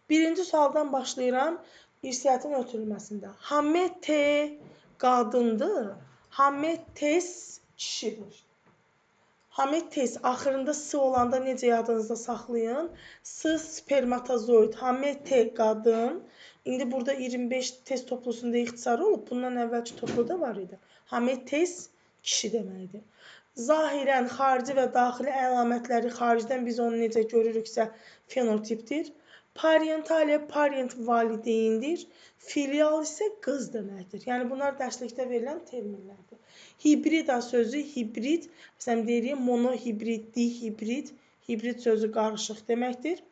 Birinci sualdan başlayıram. İrsiyyatın ötürülməsində. Hamid T qadındır. Hamid tez kişidir. Hamid tez axırında s olanda necə yadınızda saxlayın? S spermatozoid. Hamid T qadın. İndi burada 25 test toplusunda ixtisarı olub. Bundan əvvəlki topluda var idi. Hamid tez kişi deməkdir. Zahirən xarici və daxili əlamətləri xaricdən biz onu necə görürüksə fenotipdir. Parentale parent valideyndir. Filial isə qız deməkdir. Yəni bunlar dərslikdə verilən terminlərdir. Hibrida sözü hibrid, məsələn deyirik monohibrid, dihibrid, hibrid sözü qarışıq deməkdir.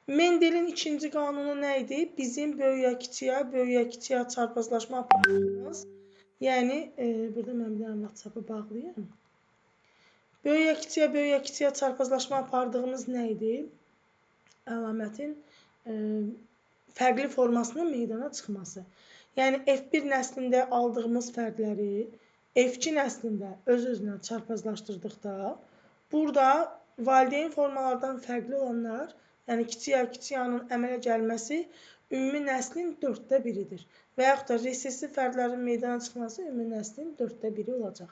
Mendelin ikinci qanunu nə idi? Bizim böyüyə kiçiyə çarpazlaşma apardığımız, yəni burada mən bir dənə WhatsApp-ı bağlayayım. Böyüyə kiçiyə çarpazlaşma apardığımız nə idi? Əlamətin fərqli formasının meydana çıxması. Yəni F1 nəslində aldığımız fərqləri F2 nəslində öz-özünə çarpazlaşdırdıqda, burada valideyn formalardan fərqli olanlar, yəni kiçiyanın əmələ gəlməsi ümumi nəslin 1/4-idir. Və yaxud da resessiv fərqlərin meydana çıxması ümumi nəslin 1/4 olacaq.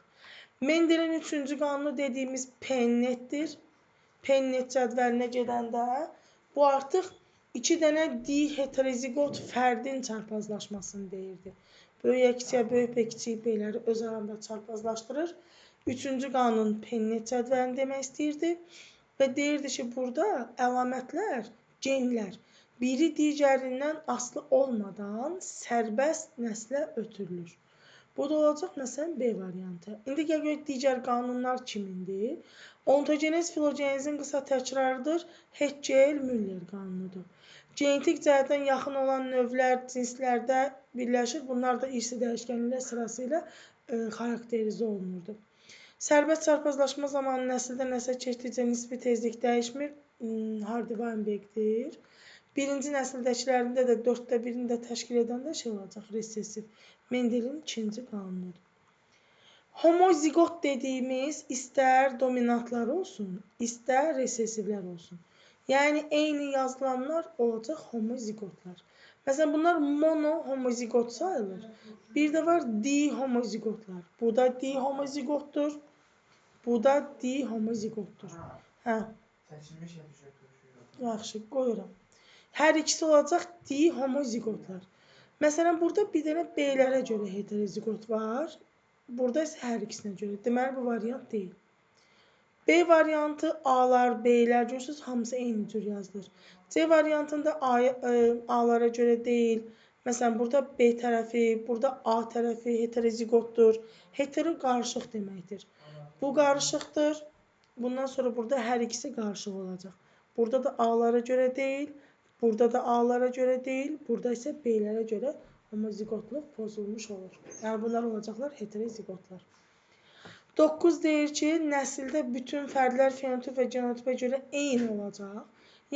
Mendelin üçüncü qanunu dediyimiz P-netdir. P-net cədvəlinə gedəndə bu artıq 2 dənə diheterozigot fərdin çarpazlaşmasını deyirdi. Böyük və kiçik beyləri öz arasında çarpazlaşdırır. Üçüncü qanun P-net cədvəlini demək istəyirdi. Və deyirdi ki, burada əlamətlər, genlər biri digərindən asılı olmadan sərbəst nəslə ötürülür. Bu da olacaq məsələn B variantı. İndi gələk digər qanunlar kimindir? Ontogenez filogenezin qısa təkrarıdır. Heckel-Müller qanunudur. Genetik cəhətdən yaxın olan növlər cinslərdə birləşir. Bunlar da irsi dəyişkənliklər sırasıyla xarakterizə olunurdu. Sərbəst çarpazlaşma zamanı nəsildən nəslə keçdikcə nisbi tezlik dəyişmir. Hardy-Weinberg'dir. Birinci nəsildəkilərində də 1/4-ni də təşkil edəndə şey olacaq, resessiv. Mendelin ikinci qanunudur. Homozigot dediyimiz istər dominantlar olsun, istər resessivlər olsun. Yəni eyni yazılanlar olacaq homozigotlar. Məsələn bunlar monohomozigot sayılır. Bir də var dihomozigotlar. Bu da dihomozigotdur. Bu da dihomozigotdur. Hə. Yaxşı, qoyuram. Hər ikisi olacaq dihomozigotlar. Məsələn burada bir dənə B-lərə görə heterozigot var. Burada isə hər ikisinə görə. Deməli bu variant deyil. B variantı A-lar, B-lər görürsünüz, hamısı eyni cür yazılır. C variantında A-lara görə deyil. Məsələn, burada B tərəfi, burada A tərəfi heterozigotdur. Hetero qarışıq deməkdir. Bu qarışıqdır. Bundan sonra burada hər ikisi qarışıq olacaq. Burada da A-lara görə deyil, burada da A-lara görə deyil, burada isə B-lərə görə homozigotluq pozulmuş olur. Yəni bunlar olacaqlar heterozigotlar. 9 deyir ki, nəsildə bütün fərdlər fenotip və genotipə görə eyni olacaq.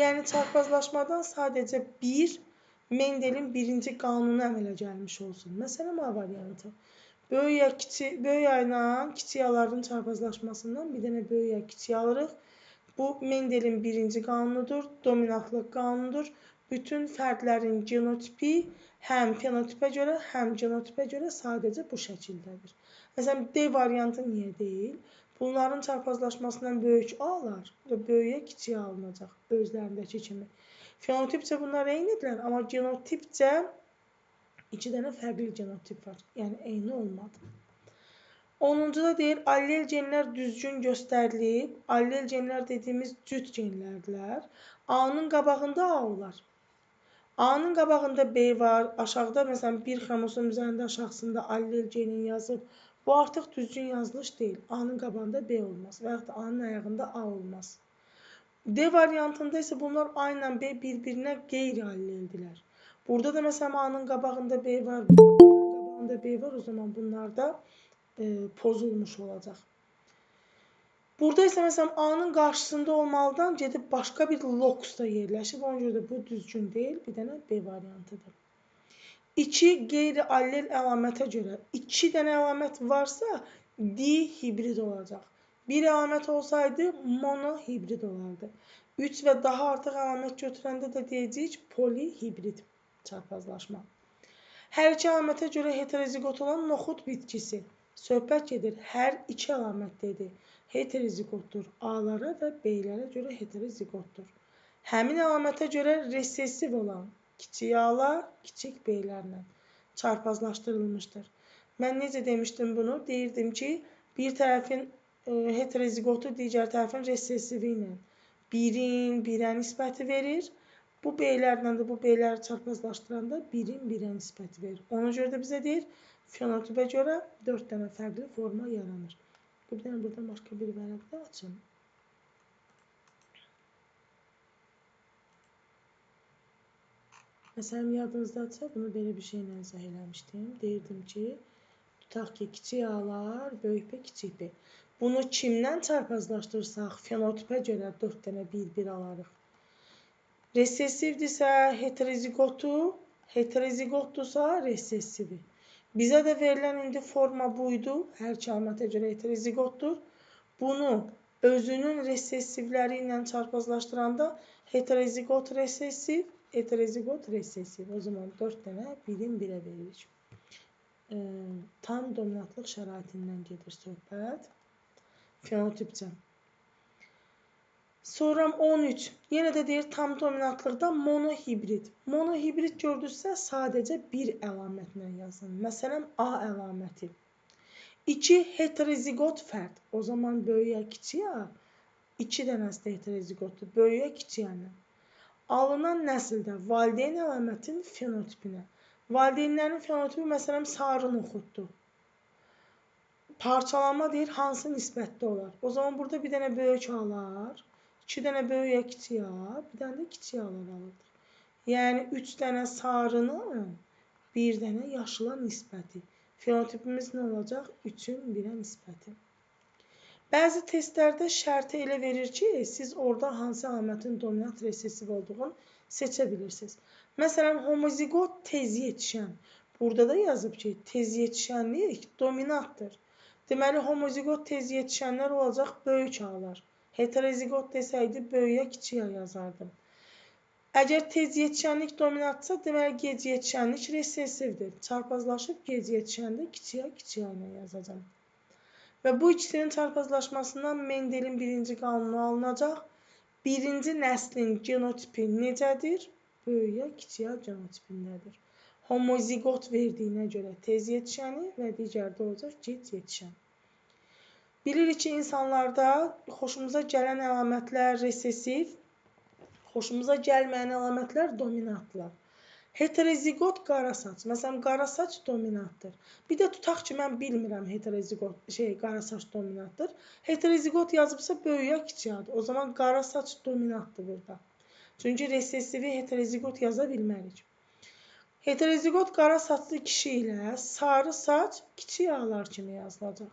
Yəni çarpazlaşmadan sadəcə bir Mendelin birinci qanunu əmələ gəlmiş olsun. Məsələn, A variantı. Böyük ayla kiçik aların çarpazlaşmasından bir dənə böyük kiçik alırıq. Bu Mendelin birinci qanunudur, dominantlıq qanunudur. Bütün fərdlərin genotipi həm fenotipə görə, həm genotipə görə sadəcə bu şəkildədir. Məsələn, D variantı niyə deyil? Bunların çarpazlaşmasından böyük A-lar və böyüyə kiçik alınacaq özlərindəki kimi. Fenotipcə bunlar eynidirlər, amma genotipcə 2 dənə fərqli genotip var. Yəni, eyni olmadı. 10-da deyir, allel genlər düzgün göstərilib. Allel genlər dediyimiz cüt genlərdirlər. A-nın qabağında A olar. A-nın qabağında B var. Aşağıda, məsələn, bir xromosom üzərində aşağısında allel genin yazıb. Bu artıq düzgün yazılış deyil. A-nın qabağında B olmaz və yaxud da A-nın ayağında A olmaz. D variantında isə bunlar A ilə B bir-birinə qeyri-alleldirlər. Burada da məsələn A-nın qabağında B var, A-nın qabağında B var, o zaman bunlar da pozulmuş olacaq. Burada isə məsələn A-nın qarşısında olmalıdan gedib başqa bir lokusda yerləşib, ona görə də bu düzgün deyil, bir dənə B variantıdır. 2 qeyri-allel əlamətə görə 2 dənə əlamət varsa dihibrid olacaq. Bir əlamət olsaydı monohibrid olardı. 3 və daha artıq əlamət götürəndə də deyəcəyik polihibrid çarpazlaşma. Hər iki əlamətə görə heterozigot olan noxud bitkisi. Söhbət gedir, hər iki əlamətdədir. Heterozigotdur. A-lara və B-lərə görə heterozigotdur. Həmin əlamətə görə resessiv olan kiçik A-lar kiçik B-lərlə çarpazlaşdırılmışdır. Mən necə demişdim bunu? Deyirdim ki, bir tərəfin heterozigotu digər tərəfin resessivi ilə birin birə nisbəti verir. Bu B-lərlə də bu B-ləri çarpazlaşdıranda birin birə nisbəti verir. Ona görə də bizə deyir, fenotipə görə 4 dənə fərqli forma yaranır. Bir dənə buradan başqa bir vərəq də açın. Məsələn, yadınızdadırsa, bunu belə bir şeylə izah eləmişdim. Deyirdim ki, tutaq ki, kiçik A-lar, böyük B, kiçik B. Bunu kimdən çarpazlaşdırsaq, fenotipə görə 4 dənə bir alarıq. Resessivdirsə heterozigotu, heterozigotdursa resessivi. Bizə də verilən indi forma buydu. Hər iki əlamətə görə heterozigotdur. Bunu özünün resessivləri ilə çarpazlaşdıranda heterozigot resessiv, heterozigot resessiv. O zaman 4 dənə birin birə veririk. Tam dominantlıq şəraitindən gedir söhbət. Fenotipcə. Sonra 13. Yenə də deyir tam dominantlıqda monohibrid. Monohibrid gördünüzsə sadəcə bir əlamətlə yazın. Məsələn, A əlaməti. 2 heterozigot fərd. O zaman böyüyə kiçiyə 2 dənəsi də heterozigotdur. Böyüyə kiçiyənə. Alınan nəsildə valideyn əlamətin fenotipinə. Valideynlərin fenotipi məsələn sarı noxuddur. Parçalanma deyir hansı nisbətdə olar. O zaman burada bir dənə böyük A-lar, 2 dənə böyüyə kiçik A, bir dənə də kiçik A-lar alırdıq. Yəni 3 dənə sarının, bir dənə yaşıla nisbəti. Fenotipimiz nə olacaq? 3-ün 1-ə nisbəti. Bəzi testlərdə şərti elə verir ki, siz orada hansı əlamətin dominant resessiv olduğunu seçə bilirsiniz. Məsələn, homozigot tez yetişən. Burada da yazıb ki, tez yetişənlik dominantdır. Deməli, homozigot tez yetişənlər olacaq böyük A-lar. Heterozigot desəydi, böyüyə kiçik A yazardım. Əgər tez yetişənlik dominantsa, deməli, gec yetişənlik resessivdir. Çarpazlaşıb gec yetişəndə kiçik A ilə yazacağım. Və bu ikisinin çarpazlaşmasından Mendelin birinci qanunu alınacaq. Birinci nəslin genotipi necədir? Böyüyə kiçik A genotipindədir. Homozigot verdiyinə görə tez yetişəni və digərdə olacaq gec yetişən. Bilirik ki, insanlarda xoşumuza gələn əlamətlər resessiv, xoşumuza gəlməyən əlamətlər dominantlar. Heterozigot qara saç. Məsələn, qara saç dominantdır. Bir də tutaq ki, mən bilmirəm heterozigot qara saç dominantdır. Heterozigot yazıbsa böyüyə kiçik adır. O zaman qara saç dominantdır burada. Çünki resessivi heterozigot yaza bilmərik. Heterozigot qara saçlı kişi ilə sarı saç kiçik A-lar kimi yazılacaq.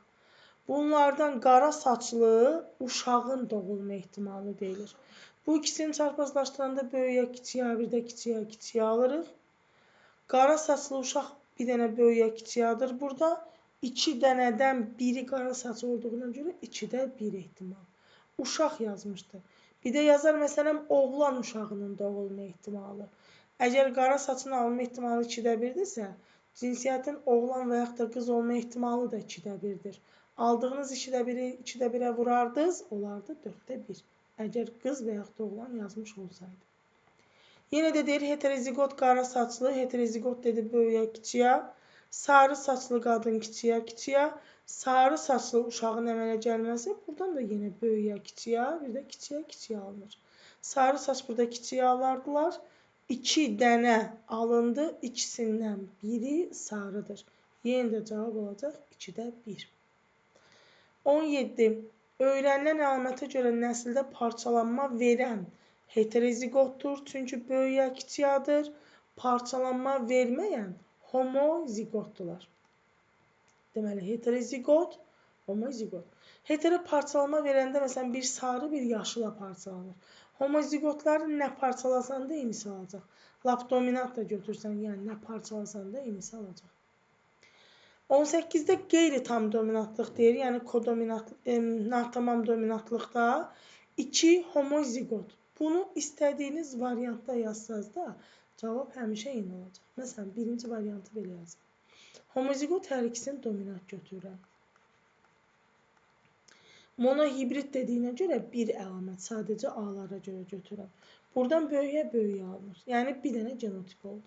Bunlardan qara saçlı uşağın doğulma ehtimalı deyilir. Bu ikisini çarpazlaşdıranda böyüyə kiçik A, bir də kiçik A alırıq. Qara saçlı uşaq bir dənə böyüyə kiçik A-dır burada. 2 dənədən biri qara saç olduğuna görə 2-də 1 ehtimal. Uşaq yazmışdı. Bir də yazar məsələn oğlan uşağının doğulma ehtimalı. Əgər qara saçın alınma ehtimalı 2-də 1-dirsə, cinsiyyətin oğlan və yaxud da qız olma ehtimalı da 2-də 1-dir. Aldığınız 2-də 1-i 2-də 1-ə vurardınız, olardı 4-də 1. Əgər qız və yaxud da oğlan yazmış olsaydı. Yenə də deyir heterozigot qara saçlı, heterozigot dedi böyüyə kiçiyə, sarı saçlı qadın kiçiyə, sarı saçlı uşağın əmələ gəlməsi, buradan da yenə böyüyə kiçiyə, bir də kiçiyə alınır. Sarı saç burada kiçiyə alardılar. 2 dənə alındı, ikisindən biri sarıdır. Yenə də cavab olacaq 2-də 1. 17. Öyrənilən əlamətə görə nəsildə parçalanma verən heterozigotdur, çünki böyüyə kiçik A-dır. Parçalanma verməyən homozigotdular. Deməli, heterozigot, homozigot. Hetero parçalanma verəndə, məsələn, bir sarı, bir yaşıla parçalanır. Homozigotları nə parçalasan da inisi alacaq. Lap dominant da götürsən, yəni nə parçalasan da inisi alacaq. 18-də qeyri-tam dominantlıq deyir, yəni kodominant, natamam dominantlıqda 2 homozigot. Bunu istədiyiniz variantda yazsanız da cavab həmişə eyni olacaq. Məsələn, birinci variantı belə yazın. Homozigot hər ikisini dominant götürürəm. Monohibrid dediyinə görə bir əlamət sadəcə A-lara görə götürürəm. Buradan böyüyə böyüyə alınır. Yəni bir dənə genotip oldu.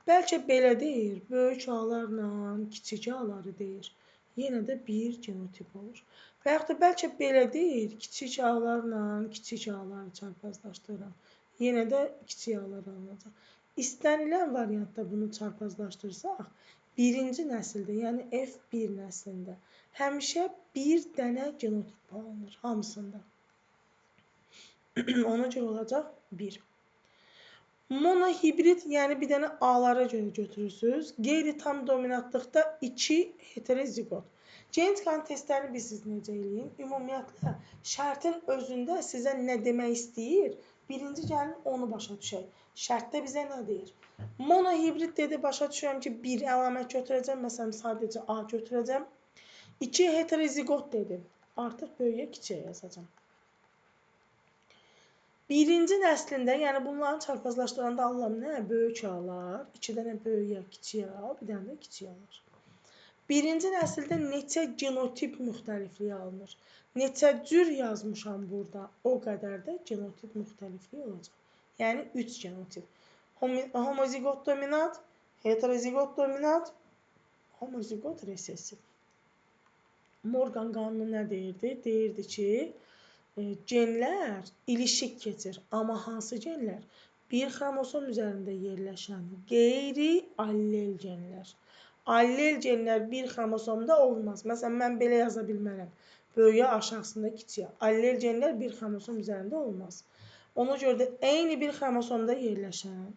Bəlkə belə deyir, böyük A-larla kiçik A-ları deyir. Yenə də bir genotip olur. Və yaxud da bəlkə belə deyir, kiçik A-larla kiçik A-ları çarpazlaşdırıram. Yenə də kiçik A-lar alınacaq. İstənilən variantda bunu çarpazlaşdırsaq, birinci nəsildə, yəni F1 nəslində həmişə bir dənə genotip alınır hamısında. Ona görə olacaq 1. Monohibrid, yəni bir dənə A-lara görə götürürsünüz. Qeyri-tam dominantlıqda 2 heterozigot. Genetik testlərini bilirsiniz necə eləyin? Ümumiyyətlə, şərtin özündə sizə nə demək istəyir? Birinci gəlin onu başa düşək. Şərtdə bizə nə deyir? Monohibrid dedi, başa düşürəm ki, bir əlamət götürəcəm. Məsələn, sadəcə A götürəcəm. 2 heterozigot dedi. Artıq böyüyə kiçiyə yazacağam. Birinci nəslində, yəni bunların çarpazlaşdıranda alıram nə? Böyük A-lar, 2 dənə böyüyə kiçiyə A, bir dənə də kiçiyə A-lar. Birinci nəsildə neçə genotip müxtəlifliyi alınır? Neçə cür yazmışam burada, o qədər də genotip müxtəlifliyi olacaq. Yəni 3 genotip. Homozigot dominant, heterozigot dominant, homozigot resessiv. Morgan qanunu nə deyirdi? Deyirdi ki, genlər ilişik keçir. Amma hansı genlər? Bir xromosom üzərində yerləşən qeyri-allel genlər. Allel genlər bir xromosomda olmaz. Məsələn, mən belə yaza bilmərəm. Böyüyə aşağısında kiçiyə. Allel genlər bir xromosom üzərində olmaz. Ona görə də eyni bir xromosomda yerləşən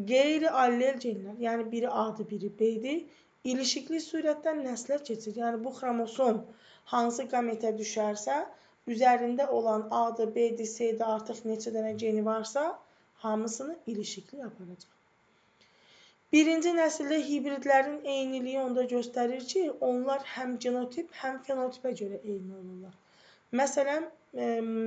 qeyri-allel genlər, yəni biri A-dır, biri B-dir, ilişikli surətdən nəslə keçir. Yəni bu xromosom hansı qametə düşərsə, üzərində olan A-dır, B-dir, C-dir, artıq neçə dənə geni varsa, hamısını ilişikli aparacaq. Birinci nəsildə hibridlərin eyniliyi onda göstərir ki, onlar həm genotip, həm fenotipə görə eyni olurlar. Məsələn,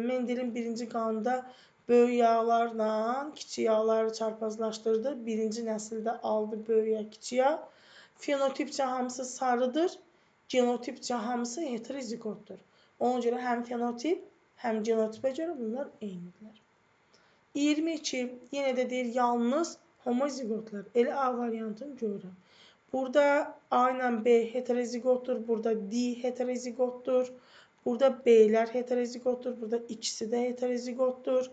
Mendelin birinci qanunda böyük yağlarla kiçik yağları çarpazlaşdırdı. Birinci nəsildə aldı böyüyə kiçiyə. Fenotipcə hamısı sarıdır, genotipcə hamısı heterozigotdur. Ona görə həm fenotip, həm genotipə görə bunlar eynidirlər. 22. Yenə də deyir, yalnız homozigotlar. Elə A variantını görürəm. Burada A ilə B heterozigotdur, burada D heterozigotdur, burada B'lər heterozigotdur, burada ikisi də heterozigotdur.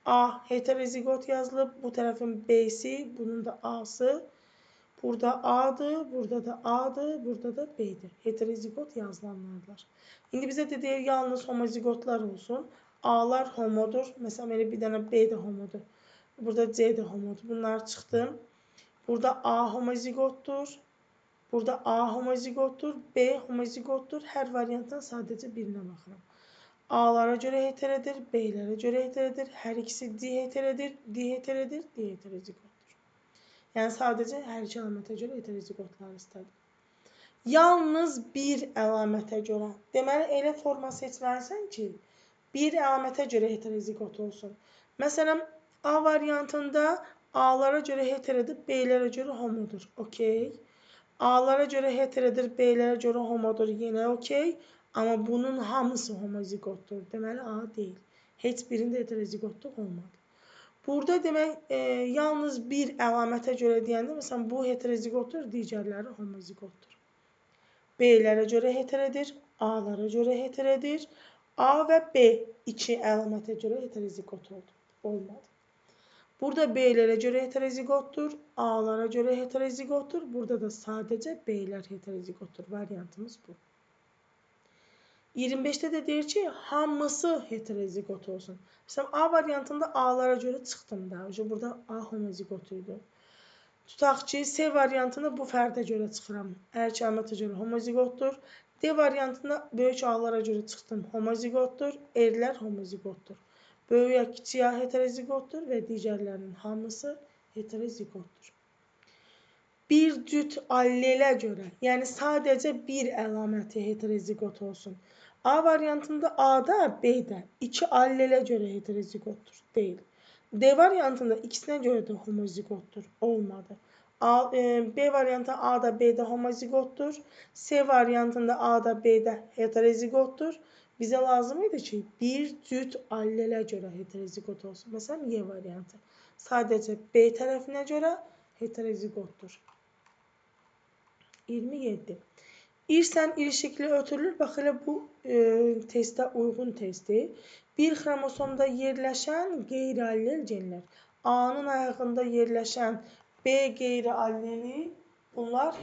A heterozigot yazılıb, bu tərəfin B'si, bunun da A'sı. Burada A'dır, burada da A'dır, burada da B'dir. Heterozigot yazılanlardır. İndi bizə də deyir, yalnız homozigotlar olsun. A'lar homodur. Məsələn, elə bir dənə B də homodur. Burada C də homodur. Bunlar çıxdım. Burada A homozigotdur. Burada A homozigotdur. B homozigotdur. Hər variantdan sadəcə birinə baxıram. A'lara görə heterodir, B'lərə görə heterodir. Hər ikisi D heterodir, D heterodir, D heterozigotdur. Yəni sadəcə hər iki əlamətə görə heterozigotlar istədim. Yalnız bir əlamətə görə. Deməli, elə forma seçməlisən ki, bir əlamətə görə heterozigot olsun. Məsələn, A variantında A-lara görə heterodir, B-lərə görə homodur. Okey. A-lara görə heterodir, B-lərə görə homodur. Yenə okey. Amma bunun hamısı homozigotdur. Deməli, A deyil. Heç birində heterozigotluq olmadı. Burada demək, yalnız bir əlamətə görə deyəndə, məsələn, bu heterozigotdur, digərləri homozigotdur. B-lərə görə heterodir, A-lara görə heterodir. A və B iki əlamətə görə heterozigot olmadı. Burada B-lərə görə heterozigotdur, A-lara görə heterozigotdur. Burada da sadəcə B-lər heterozigotdur. Variantımız bu. 25-də də deyir ki, hamısı heterozigot olsun. Məsələn, A variantında A-lara görə çıxdım da. Burada A homozigot idi. Tutaq ki, C variantında bu fərdə görə çıxıram. Hər iki əlamətə görə homozigotdur. D variantında böyük A-lara görə çıxdım. Homozigotdur. R-lər homozigotdur. Böyüyə kiçiyə heterozigotdur və digərlərinin hamısı heterozigotdur. Bir cüt allelə görə, yəni sadəcə bir əlaməti heterozigot olsun. A variantında A-da, B-də iki allelə görə heterozigotdur. Deyil. D variantında ikisinə görə də homozigotdur. Olmadı. B variantı A-da B-də homozigotdur. C variantında A-da B-də heterozigotdur. Bizə lazım idi ki, bir cüt allelə görə heterozigot olsun. Məsələn, Y variantı. Sadəcə B tərəfinə görə heterozigotdur. 27. İrsən ilişikli ötürülür. Bax, elə bu testə uyğun testdir. Bir xromosomda yerləşən qeyri-allel genlər. A-nın ayağında yerləşən B qeyri-alleli, bunlar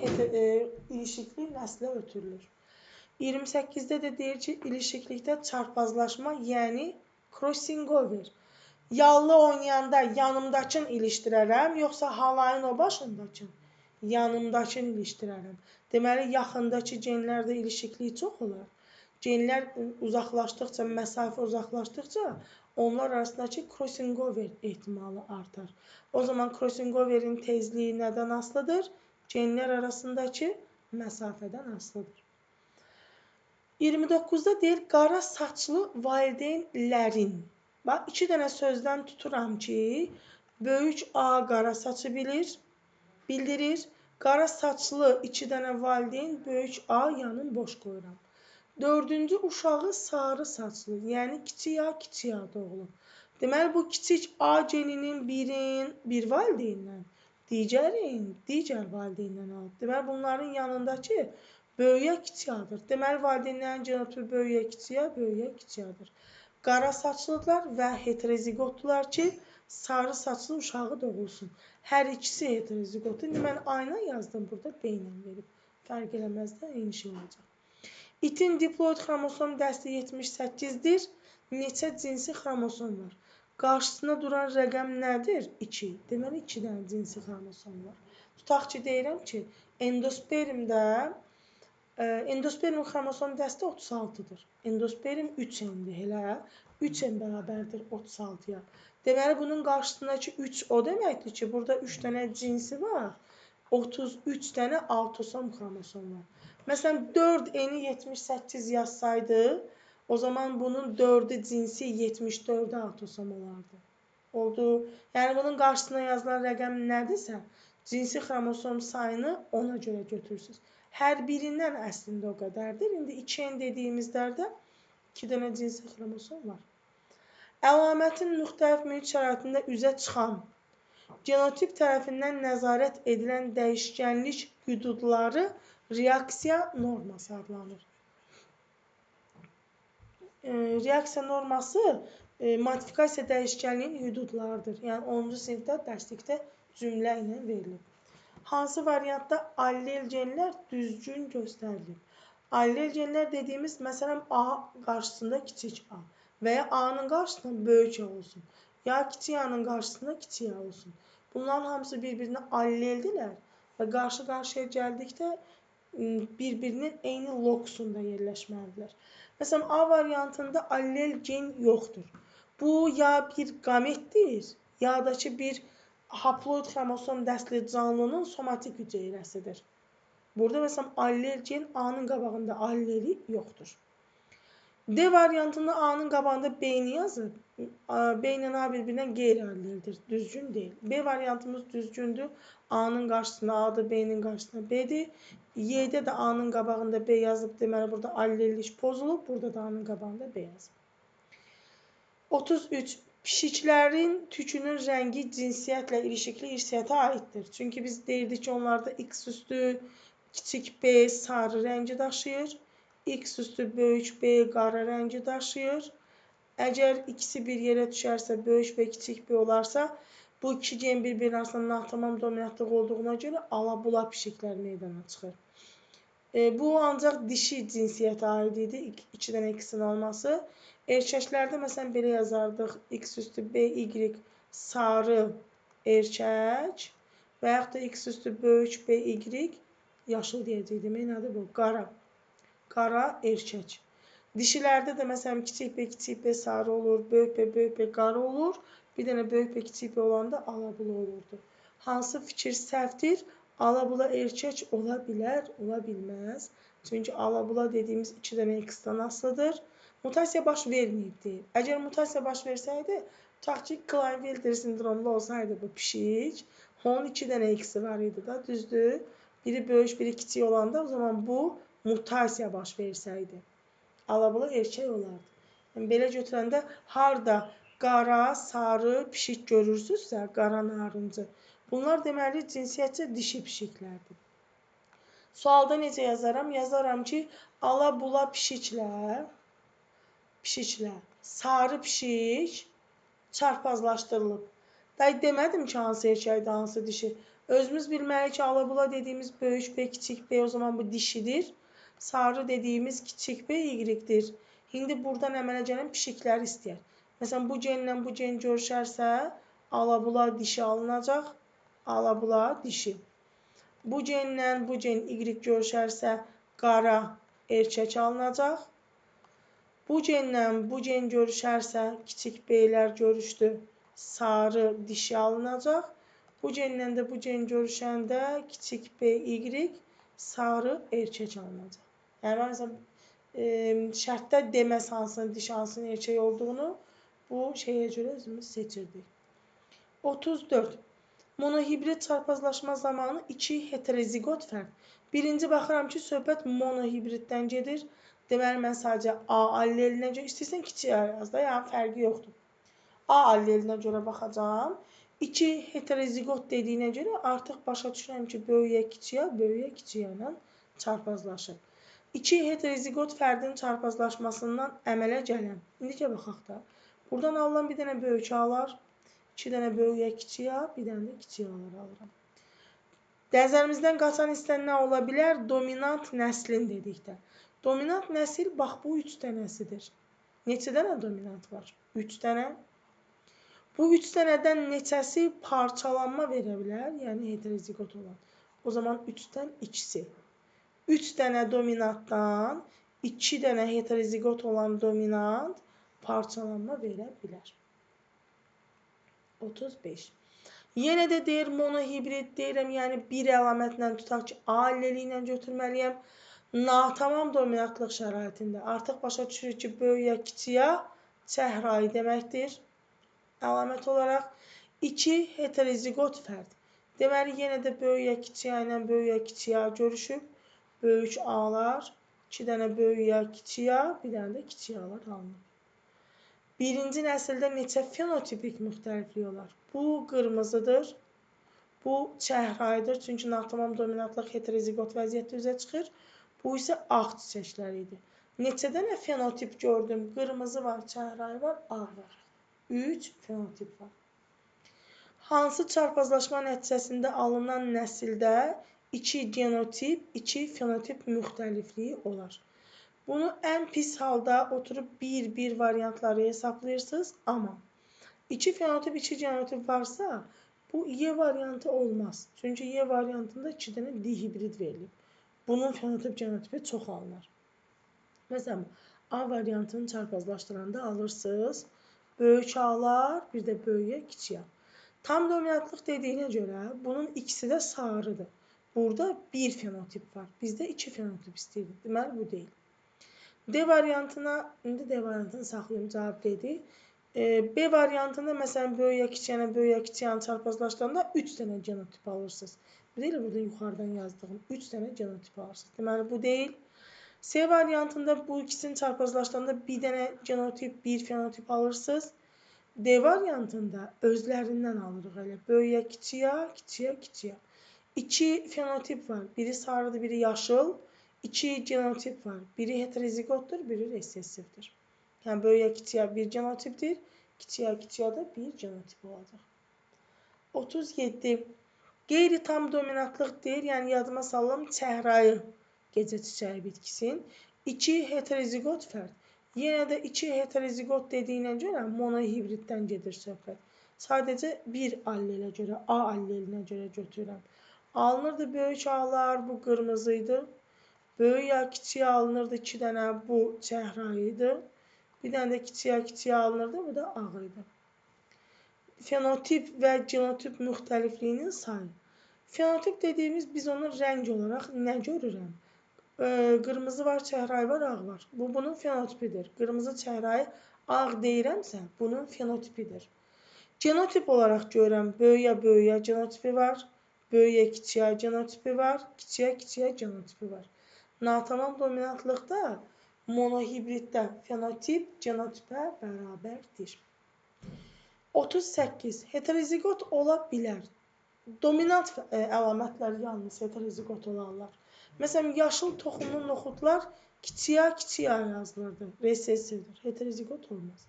ilişikli nəslə ötürülür. 28-də də deyir ki, ilişiklikdə çarpazlaşma, yəni crossing over. Yallı oynayanda yanımdakını ilişdirərəm, yoxsa halayın o başındakını? Yanımdakını ilişdirərəm. Deməli, yaxındakı genlərdə ilişiklik çox olar. Genlər uzaqlaşdıqca, məsafə uzaqlaşdıqca onlar arasındakı crossing over ehtimalı artar. O zaman crossing overin tezliyi nədən asılıdır? Genlər arasındakı məsafədən asılıdır. 29-da deyir, qara saçlı valideynlərin. Bax, 2 dənə sözdən tuturam ki, böyük A qara saçı bildirir. Qara saçlı 2 dənə valideyn, böyük A yanın boş qoyuram. 4-cü uşağı sarı saçlı, yəni kiçik A kiçik A doğulub. Deməli, bu kiçik A geninin bir valideyndən, digər valideyndən alıb. Deməli, bunların yanındakı böyüyə kiçik A'dır. Deməli, valideynlərin genotipi böyüyə kiçik A'dır. Qara saçlıdırlar və heterozigotdular ki, sarı saçlı uşağı doğulsun. Hər ikisi heterozigotdur. İndi mən A-yla yazdım, burada B ilə verib. Fərq eləməz də, eyni şey olacaq. İtin diploid xromosom dəsti 78-dir. Neçə cinsi xromosom var? Qarşısında duran rəqəm nədir? 2. Deməli, 2 dənə cinsi xromosom var. Tutaq ki, deyirəm ki, endospermin xromosom dəsti 36-dır. Endosperm 3N-dir, elə 3N bərabərdir 36-ya. Deməli, bunun qarşısındakı 3 o deməkdir ki, burada 3 dənə cinsi var, 33 dənə autosom xromosom var. Məsələn, 4N-i 78 yazsaydı, o zaman bunun 4-ü cinsi 74-də autosom olardı. Oldu. Yəni, bunun qarşısına yazılan rəqəm nədirsə, cinsi xromosom sayını ona görə götürürsünüz. Hər birindən əslində o qədərdir. İndi 2N dediyimizlərdə 2 dənə cinsi xromosom var. Əlamətin müxtəlif mühit şəraitində üzə çıxan, genotip tərəfindən nəzarət edilən dəyişkənlik hüdudları reaksiya norması adlanır. Reaksiya norması modifikasiya dəyişkənliyin hüdudlarıdır. Yəni 10-cu sinifdə dərslikdə cümlə ilə verilib. Hansı variantda allel genlər düzgün göstərilib? Allel genlər dediyimiz, məsələn, A qarşısında kiçik A və ya A-nın qarşısında böyük A olsun. Ya kiçik A-nın qarşısında kiçik A olsun. Bunların hamısı bir-birinə alleldirlər və qarşı-qarşıya gəldikdə bir-birinin eyni lokusunda yerləşməlidirlər. Məsələn, A variantında allel gen yoxdur. Bu, ya bir qametdir, ya da ki, bir haploid xromosom dəstli canlının somatik hüceyrəsidir. Burada, məsələn, allel gen A-nın qabağında alleli yoxdur. D variantında A-nın qabağında B-ni yazıb, B ilə A bir-birindən qeyri-alleldir, düzgün deyil. B variantımız düzgündür. A-nın qarşısında A-dır, B-nin qarşısında B-dir. Y-də də A-nın qabağında B yazıb, deməli, burada allellik pozulub, burada da A-nın qabağında B yazıb. 33. Pişiklərin tükünün rəngi cinsiyyətlə ilişikli irsiyyətə aiddir. Çünki biz deyirdik ki, onlarda X üstü kiçik B sarı rəngi daşıyır. X üstü böyük B qara rəngi daşıyır. Əgər ikisi bir yerə düşərsə, böyük və kiçik B olarsa, bu iki gen bir-birinin arasında natamam dominantlıq olduğuna görə ala-bula pişiklər meydana çıxır. Bu ancaq dişi cinsiyyətə aid idi, 2 dənə X-in olması. Erkəklərdə məsələn belə yazardıq, X üstü B, Y sarı erkək və yaxud da X üstü böyük B, Y yaşıl deyəcəkdim, nədir bu? Qara erkək. Dişilərdə də məsələn kiçik B sarı olur, böyük B qara olur. Bir dənə böyük B, kiçik B olanda ala-bula olurdu. Hansı fikir səhvdir? Ala-bula erkək ola bilər, ola bilməz. Çünki ala-bula dediyimiz 2 dənə X-dan asılıdır. Mutasiya baş verməyibdir. Əgər mutasiya baş versəydi, Tutaq ki, Klinefelter sindromlu olsaydı bu pişik, onun 2 dənə X-i var idi da, düzdür? Biri böyük, biri kiçik olanda o zaman bu mutasiya baş versəydi. Alabula erkək olardı. Yəni, belə götürəndə harda qara, sarı pişik görürsünüzsə, qara narıncı, bunlar deməli cinsiyyətcə dişi pişiklərdir. Sualda necə yazaram? Yazaram ki, alabula pişiklə sarı pişik çarpazlaşdırılıb. Demədim ki, hansı erkəkdir, hansı dişi. Özümüz bilməliyik ki, alabula dediyimiz böyük B, kiçik B, o zaman bu dişidir. Sarı dediyimiz kiçik B, Y-dir. İndi buradan əmələ gələn pişikləri istəyər. Məsələn, bu genlə bu gen görüşərsə, alabula dişi alınacaq, alabula dişi. Bu genlə bu gen Y görüşərsə, qara erkək alınacaq. Bu genlə bu gen görüşərsə, kiçik B-lər görüşdü, sarı dişi alınacaq. Bu genlə də bu gen görüşəndə kiçik B, Y, sarı erkək alınacaq. Yəni, məsələn, şərtdə deməz hansının dişi, hansının erkək olduğunu bu şeyə görə özümüz seçirdik. 34. Monohibrid çarpazlaşma zamanı 2 heterozigot fərq. Birinci baxıram ki, söhbət monohibriddən gedir. Deməli, mən sadəcə A allelinə görə, istəyirsən kiçik yaz da, yəni fərqi yoxdur. A allelinə görə baxacağam. 2 heterozigot dediyinə görə artıq başa düşürəm ki, böyüyə kiçiyə ilə çarpazlaşır. 2 heterozigot fərdin çarpazlaşmasından əmələ gələn. İndicə baxaq da. Buradan alınan bir dənə böyük A-lar, 2 dənə böyüyə kiçiyə, bir dənə də kiçiyə A-lar alıram. Nəzərimizdən qaçan istəyən nə ola bilər? Dominant nəslin dedikdə. Dominant nəsil, bax, bu 3 dənəsidir. Neçə dənə dominant var? 3 dənə. Bu 3 dənədən neçəsi parçalanma verə bilər? Yəni, heterozigot olan. O zaman 3-dən ikisi. 3 dənə dominantdan 2 dənə heterozigot olan dominant parçalanma verə bilər. 35. Yenə də deyir monohibrid deyirəm, yəni bir əlamətlə tutaq ki, A alleli ilə götürməliyəm. Natamam dominantlıq şəraitində artıq başa düşürük ki, böyüyə kiçiyə çəhrayı deməkdir. Əlamət olaraq 2 heterozigot fərd. Deməli, yenə də böyüyə kiçiyə ilə böyüyə kiçiyə görüşüb. Böyük A-lar, 2 dənə böyüyə kiçiyə, bir dənə də kiçiyə A-lar alınıb. Birinci nəsildə neçə fenotipik müxtəliflik olar? Bu qırmızıdır, bu çəhrayıdır, çünki natamam dominantlıq heterozigot vəziyyətdə üzə çıxır. Bu isə ağ çiçəklər idi. Neçə dənə fenotip gördüm? Qırmızı var, çəhrayı var, ağ var. 3 fenotip var. Hansı çarpazlaşma nəticəsində alınan nəsildə 2 genotip, 2 fenotip müxtəlifliyi olar? Bunu ən pis halda oturub bir variantları hesablayırsınız, amma 2 fenotip, 2 genotip varsa bu Y variantı olmaz. Çünki Y variantında 2 dənə dihibrid verilib. Bunun fenotip, genotipi çox alınır. Məsələn, A variantını çarpazlaşdıranda alırsınız böyük A-lar, bir də böyüyə kiçiyə. Tam dominantlıq dediyinə görə bunun ikisi də sarıdır. Burada bir fenotip var. Bizdə 2 fenotip istəyirdik. Deməli, bu deyil. D variantına, indi D variantını saxlayım, cavab dedi. B variantında məsələn böyüyə kiçiyəni çarpazlaşdıranda 3 dənə genotip alırsınız. Bu deyil, burada yuxarıdan yazdığım 3 dənə genotip alırsınız. Deməli, bu deyil. C variantında bu ikisini çarpazlaşdıranda bir dənə genotip, bir fenotip alırsınız. D variantında özlərindən alırıq elə. Böyüyə kiçiyə. 2 fenotip var. Biri sarıdır, biri yaşıl. 2 genotip var. Biri heterozigotdur, biri resessivdir. Yəni, böyüyə kiçiyə bir genotipdir, kiçiyə da bir genotip olacaq. 37. Qeyri-tam dominantlıq deyir, yəni yadıma salıram çəhrayı gecə çiçəyi bitkisin. 2 heterozigot fərd. Yenə də 2 heterozigot dediyinə görə monohibriddən gedir söhbət. Sadəcə bir allelə görə, A allelinə görə götürürəm. Alınırdı böyük A-lar, bu qırmızıydı. Böyüyə kiçiyə alınırdı 2 dənə, bu çəhrayıydı. Bir dənə də kiçiyə alınırdı, bu da ağ idi. Fenotip və genotip müxtəlifliyinin sayı. Fenotip dediyimiz biz onu rəng olaraq nə görürəm? Qırmızı var, çəhrayı var, ağ var. Bu bunun fenotipidir. Qırmızı, çəhrayı, ağ deyirəmsə, bunun fenotipidir. Genotip olarak görürəm, böyüyə genotipi var, böyüyə kiçiyə genotipi var, kiçiyə genotipi var. Natamam dominantlıqda monohibriddə fenotip genotipə bərabərdir. 38. Heterozigot ola bilər. Dominant əlamətlər yalnız heterozigot olarlar. Məsələn, yaşıl toxumlu noxudlar kiçiyə yazılırdı. Resessivdir. Heterozigot olmaz.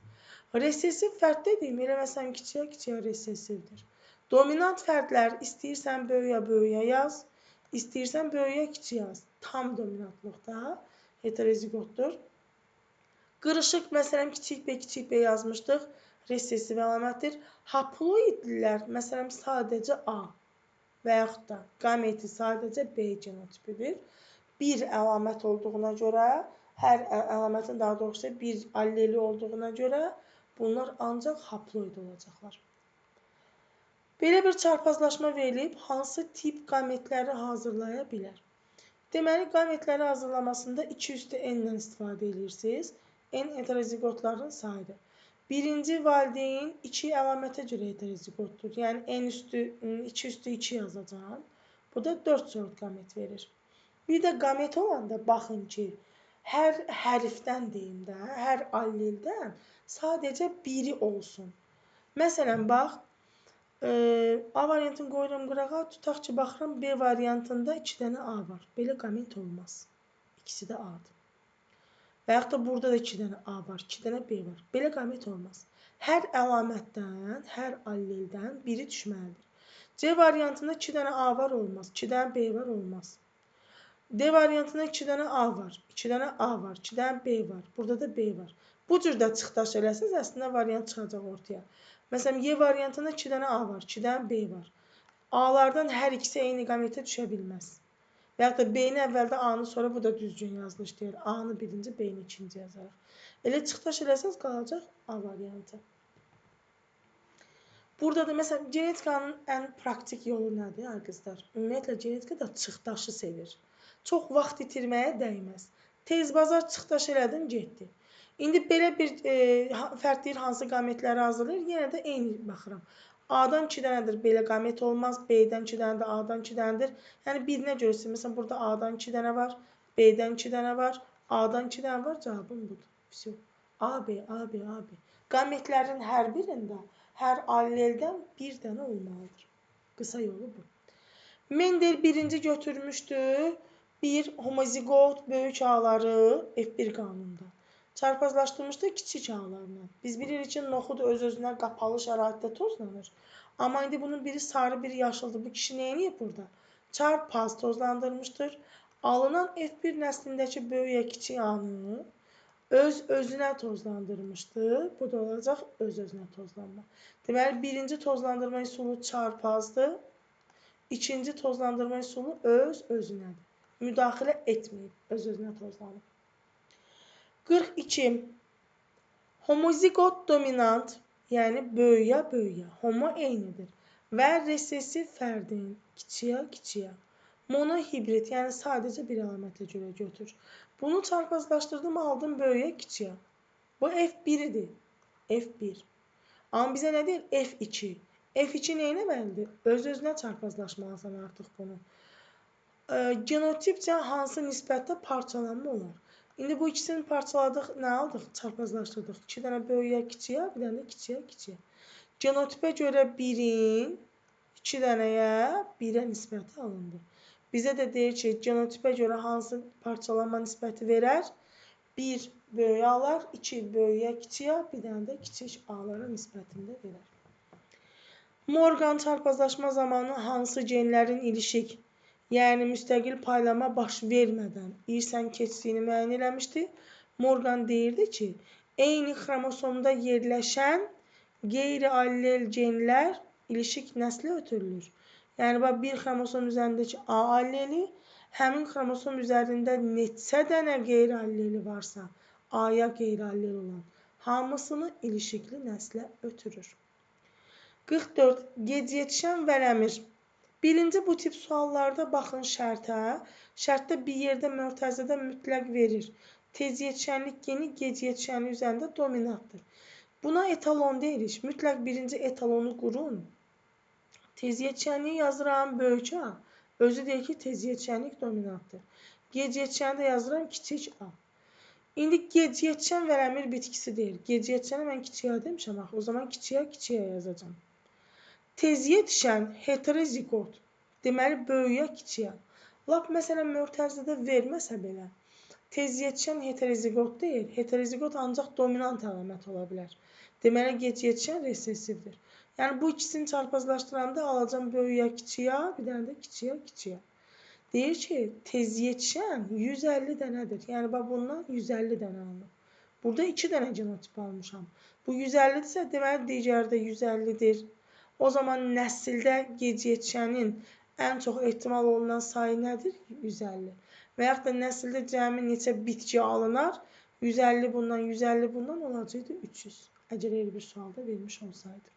Resessiv fərd dediyim, elə məsələn, kiçiyə resessivdir. Dominant fərdlər istəyirsən böyüyə yaz, istəyirsən böyüyə kiçi yaz. Tam dominantlıqda heterozigotdur. Qırışıq, məsələn, kiçik B yazmışdıq. Resessiv əlamətdir. Haploidlər, məsələn, sadəcə A və yaxud da qameti sadəcə B genotipidir. Bir əlamət olduğuna görə, hər əlamətin daha doğrusu bir alleli olduğuna görə bunlar ancaq haploid olacaqlar. Belə bir çarpazlaşma verilib, hansı tip qametləri hazırlaya bilər? Deməli, qametləri hazırlamasında 2/n-dən istifadə edirsiniz. N heterozigotların sayıdır. Birinci valideyn 2 əlamətə görə heterozigotdur. Yəni, n 2/2 yazacağım. Bu da 4 sort qamet verir. Bir də qamet olanda baxın ki, hər hərfdən deyim də, hər alleldən sadəcə biri olsun. Məsələn, bax, A variantını qoyuram qırağa, tutaq ki, baxıram B variantında 2 dənə A var. Belə qamet olmaz. İkisi də A-dır. Və yaxud da burada da 2 dənə A var, 2 dənə B var. Belə qamet olmaz. Hər əlamətdən, hər alleldən biri düşməlidir. C variantında 2 dənə A var, olmaz. 2 dənə B var, olmaz. D variantında 2 dənə A var, 2 dənə A var, 2 dənə B var. Burada da B var. Bu cür də çıxdaş eləsiniz, əslində variant çıxacaq ortaya. Məsələn, Y variantında 2 dənə A var, 2 dənə B var. A-lardan hər ikisi eyni qametə düşə bilməz. Və yaxud da B-ni əvvəldə A-nı, sonra bu da düzgün yazılış deyil. A-nı birinci, B-ni ikinci yazarıq. Elə çıxdaş eləsəniz, qalacaq A variantı. Burada da məsələn, genetikanın ən praktik yolu nədir, qızlar? Ümumiyyətlə, genetika da çıxdaşı sevir. Çox vaxt itirməyə dəyməz. Tez bazar çıxdaş elədim, getdi. İndi belə bir fərq deyir, hansı qametləri hazırlayır, yenə də eyni baxıram. A-dan 2 dənədir, belə qamet olmaz. B-dən 2 dənədir, A-dan 2 dənədir. Yəni, birinə görürsün, məsələn, burada A-dan 2 dənə var, B-dən 2 dənə var, A-dan 2 dənə var, cavabım budur. AB. Qametlərin hər birində, hər alleldən bir dənə olmalıdır. Qısa yolu bu. Mendel birinci götürmüşdü, bir homozigot böyük ağları F1 qanununda. Çarpazlaşdırmışdı kiçik ağlarla. Biz bilirik ki, noxud öz-özünə qapalı şəraitdə tozlanır. Amma indi bunun biri sarı, biri yaşıldır. Bu kişi nə edir burada? Çarpaz tozlandırmışdır. Alınan F1 nəslindəki böyüyə kiçik ağını öz-özünə tozlandırmışdır. Bu da olacaq öz-özünə tozlanma. Deməli, birinci tozlandırma üsulu çarpazdır. İkinci tozlandırma üsulu öz-özünədir. Müdaxilə etməyib, öz-özünə tozlanıb. 42. Homozigot dominant, yəni böyüyə, homo eynidir və resessiv fərdin kiçiyə, monohibrid, yəni sadəcə bir əlamətə görə götür. Bunu çarpazlaşdırdım, aldım böyüyə, kiçiyə. Bu F1-idir, F1. Amma bizə nə deyir? F2. F2 nə eləməlidir? Öz-özünə çarpazlaşmalısan artıq bunu. Genotipcə hansı nisbətdə parçalanma olar? İndi bu ikisini parçaladıq, nə aldıq? Çarpazlaşdırdıq. 2 dənə böyüyə, kiçiyə, bir dənə də kiçiyə. Genotipə görə 1-in 2 dənəyə 1-ə nisbəti alındı. Bizə də deyir ki, genotipə görə hansı parçalanma nisbəti verər? 1 böyük ağlar, 2 böyüyə, kiçiyə, bir dənə də kiçik ağlara nisbətində verər. Morgan çarpazlaşma zamanı hansı genlərin ilişik, yəni müstəqil paylama baş vermədən irsən keçdiyini müəyyən eləmişdi. Morgan deyirdi ki, eyni xromosomda yerləşən qeyri-allel genlər ilişik nəslə ötürülür. Yəni, bir xromosom üzərindəki A alleli, həmin xromosom üzərində neçə dənə qeyri-alleli varsa, A-ya qeyri-allel olan hamısını ilişikli nəslə ötürür. 44. Gec yetişən vərəmir. Birinci bu tip suallarda baxın şərtə. Şərtdə bir yerdə mötərizədə mütləq verir. Tez yetişənlik geni gec yetişənlik üzərində dominantdır. Buna etalon deyirik. Mütləq birinci etalonu qurun. Teziyetçənliyi yazıram böyük A. Özü deyir ki, teziyetçənlik dominantdır. Geciyetçəni də yazıram kiçik A. İndi geciyetçən vərəmir bitkisi deyil. Geciyetçəni mən kiçik A demişəm. O zaman kiçiyə yazacağım. Teziyetçən heterozigot. Deməli, böyüyə kiçiyə. Lap məsələn, mötərizədə verməsə belə, teziyetçən heterozigot deyil. Heterozigot ancaq dominant əlamət ola bilər. Deməli, geciyetçən resessivdir. Yəni, bu ikisini çarpazlaşdıranda alacam böyüyə kiçiyə, bir dənə də kiçiyə. Deyir ki, teziyetçən 150 dənədir. Yəni, bundan 150 dənə alınır. Burada 2 dənə genotip almışam. Bu 150-dirsə, deməli, digəri də 150-dir. O zaman nəsildə geciyetçənin ən çox ehtimal olunan sayı nədir? 150. Və yaxud da nəsildə cəmi neçə bitki alınar? 150 bundan, 150 bundan olacaqdı 300. Əgər elə bir sualda vermiş olsaydı.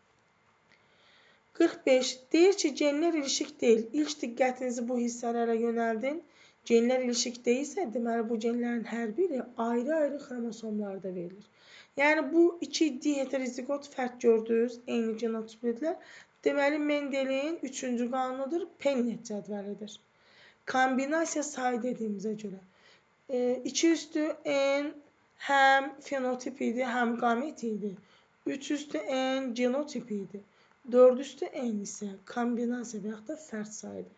45. Deyir ki, genlər ilişik deyil. İlk diqqətinizi bu hissələrə yönəldin. Genlər ilişik deyilsə, deməli, bu genlərin hər biri ayrı-ayrı xromosomlarda verilir. Yəni, bu iki diheterozigot fərq gördünüz, eyni genotiplidirlər. Deməli, Mendelin 3-cü qanunudur, Pennet cədvəlidir. Kombinasiya sayı dediyimizə görə. 2 üstü n həm fenotip idi, həm qamet idi. 3 üstü n genotip idi. 4 üstü n isə kombinasiya və yaxud da fərd sayıdır.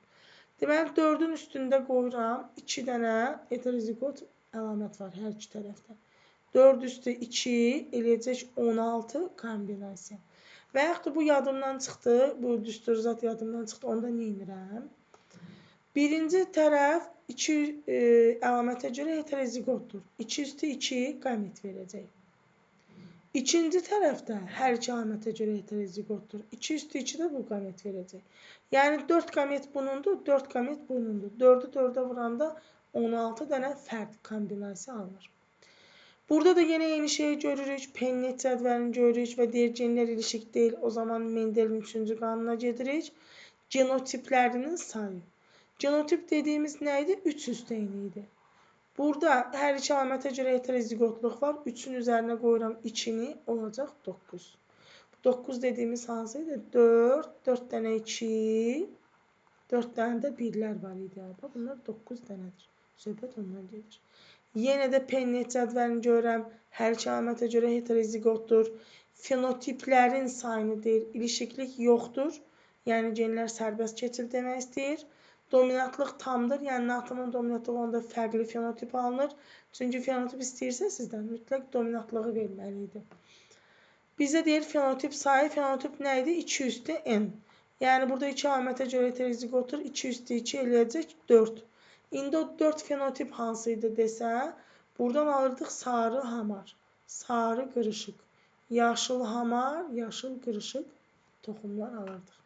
Deməli, 4-ün üstündə qoyuram 2 dənə heterozigot əlamət var hər iki tərəfdə. 4 üstü 2 eləyəcək 16 kombinasiya. Və yaxud da bu yadımdan çıxdı, bu düsturzat yadımdan çıxdı, onda nə edirəm? Birinci tərəf 2 əlamətə görə heterozigotdur. 2 üstü 2 qamet verəcək. İkinci tərəfdə hər iki əlamətə görə heterozigotdur. 2 üstü 2 də bu qamet verəcək. Yəni 4 qamet bunundur, 4 qamet bunundur. 4-ü 4-ə vuranda 16 dənə fərd kombinasiya alınır. Burada da yenə eyni şeyi görürük. Pennet cədvəlini görürük və deyir genlər ilişik deyil. O zaman Mendelin 3-cü qanuna gedirik. Genotiplərinin sayı. Genotip dediyimiz nə idi? 3 üstü n idi. Burada hər iki əlamətə görə heterozigotluq var. 3-ün üzərinə qoyuram 2-ni, olacaq 9. 9 dediyimiz hansıydı? 4, 4 dənə 2, 4 dənə də 1-lər var idi. Bunlar 9 dənədir. Söhbət ondan gedir. Yenə də Pennet cədvəlini görürəm. Hər iki əlamətə görə heterozigotdur. Fenotiplərin sayını deyir, ilişiklik yoxdur. Yəni genlər sərbəst keçir demək istəyir. Dominantlıq tamdır, yəni natamın dominantlığı onda fərqli fenotip alınır. Çünki fenotip istəyirsə sizdən mütləq dominantlığı verməli idi. Bizə deyir fenotip sayı, fenotip nə idi? 2 üstü n. Yəni burada 2 əlamətə görə heterozigotdur, 2 üstü 2 eləyəcək 4. İndi o 4 fenotip hansıydı desə, buradan alırdıq sarı hamar, sarı qırışıq, yaşıl hamar, yaşıl qırışıq toxumlar alırdıq.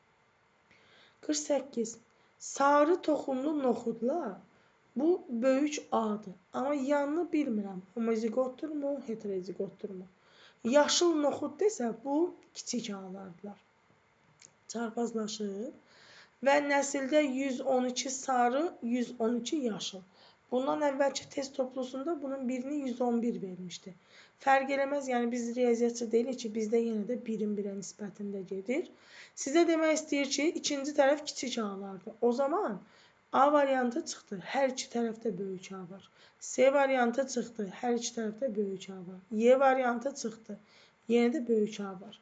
48. Sarı toxumlu noxudla bu böyük A-dır. Amma yanını bilmirəm. Homozigotdurmu, heterozigotdurmu? Yaşıl noxud desə bu kiçik A-lardılar. Çarpazlaşır və nəsildə 112 sarı, 112 yaşıl. Bundan əvvəlki test toplusunda bunun birini 111 vermişdi. Fərq eləməz, yəni biz riyaziyyatçı deyilik ki, bizdə yenə də birin birə nisbətində gedir. Sizə demək istəyir ki, ikinci tərəf kiçik A-lardır. O zaman A variantı çıxdı, hər iki tərəfdə böyük A var. C variantı çıxdı, hər iki tərəfdə böyük A var. Y variantı çıxdı, yenə də böyük A var.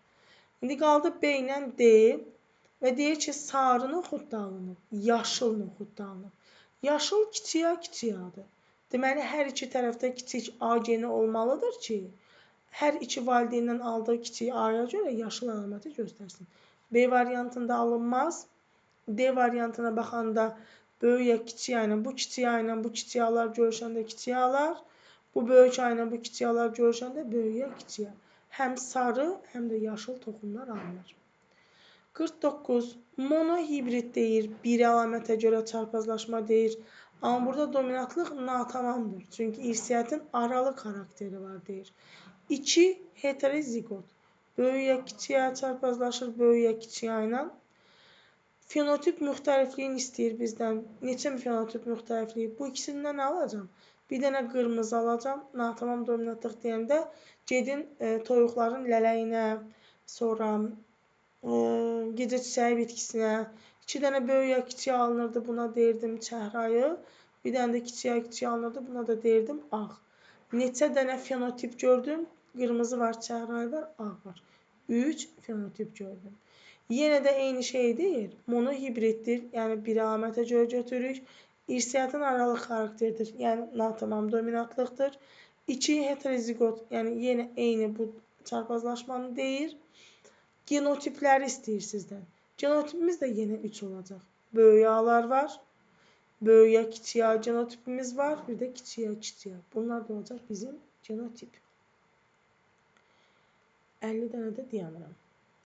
İndi qaldı B ilə D və deyir ki, sarı noxud da alınır, yaşıl noxud da alınır. Yaşıl kiçik A-dır. Deməli, hər iki tərəfdə kiçik A geni olmalıdır ki, hər iki valideyndən aldığı kiçik A-ya görə yaşıl əlaməti göstərsin. B variantında alınmaz. D variantına baxanda böyük kiçik A ilə bu kiçik A ilə bu kiçik A-lar görüşəndə kiçik A-lar, bu böyük A ilə bu kiçik A-lar görüşəndə böyük kiçik A. Həm sarı, həm də yaşıl toxumlar alınır. 49. Monohibrid deyir, bir əlamətə görə çarpazlaşma deyir. Amma burada dominantlıq natamamdır. Çünki irsiyyətin aralı xarakteri var deyir. 2 heterozigot. Böyüyə kiçiyə çarpazlaşır, böyüyə kiçiyə ilə. Fenotip müxtəlifliyin istəyir bizdən. Neçə fenotip müxtəlifliyi? Bu ikisindən nə alacam? Bir dənə qırmızı alacam. Natamam dominatlıq deyəndə gedin toyuqların lələyinə, sonra gecə çiçəyi bitkisinə. 2 dənə böyük ya kiçik alınırdı. Buna deyirdim çəhrayı. Bir dənə də kiçik alınırdı. Buna da deyirdim ağ. Neçə dənə fenotip gördüm? Qırmızı var, çəhrayı var, ağ var. 3 fenotip gördüm. Yenə də eyni şeydir. Monohibriddir. Yəni bir əlamətə görə götürürük. İrsiyyatın aralı xarakterdir. Yəni natamam dominantlıqdır. 2 heterozigot, yəni yenə eyni bu çarpazlaşmanı deyir. Genotipləri istəyir sizdən. Genotipimiz də yenə 3 olacaq. Böyük A'lar var. Böyük ya kiçik A genotipimiz var. Bir də kiçik ya kiçik A. Bunlar da olacaq bizim genotip. 50 dənə də dayanıram.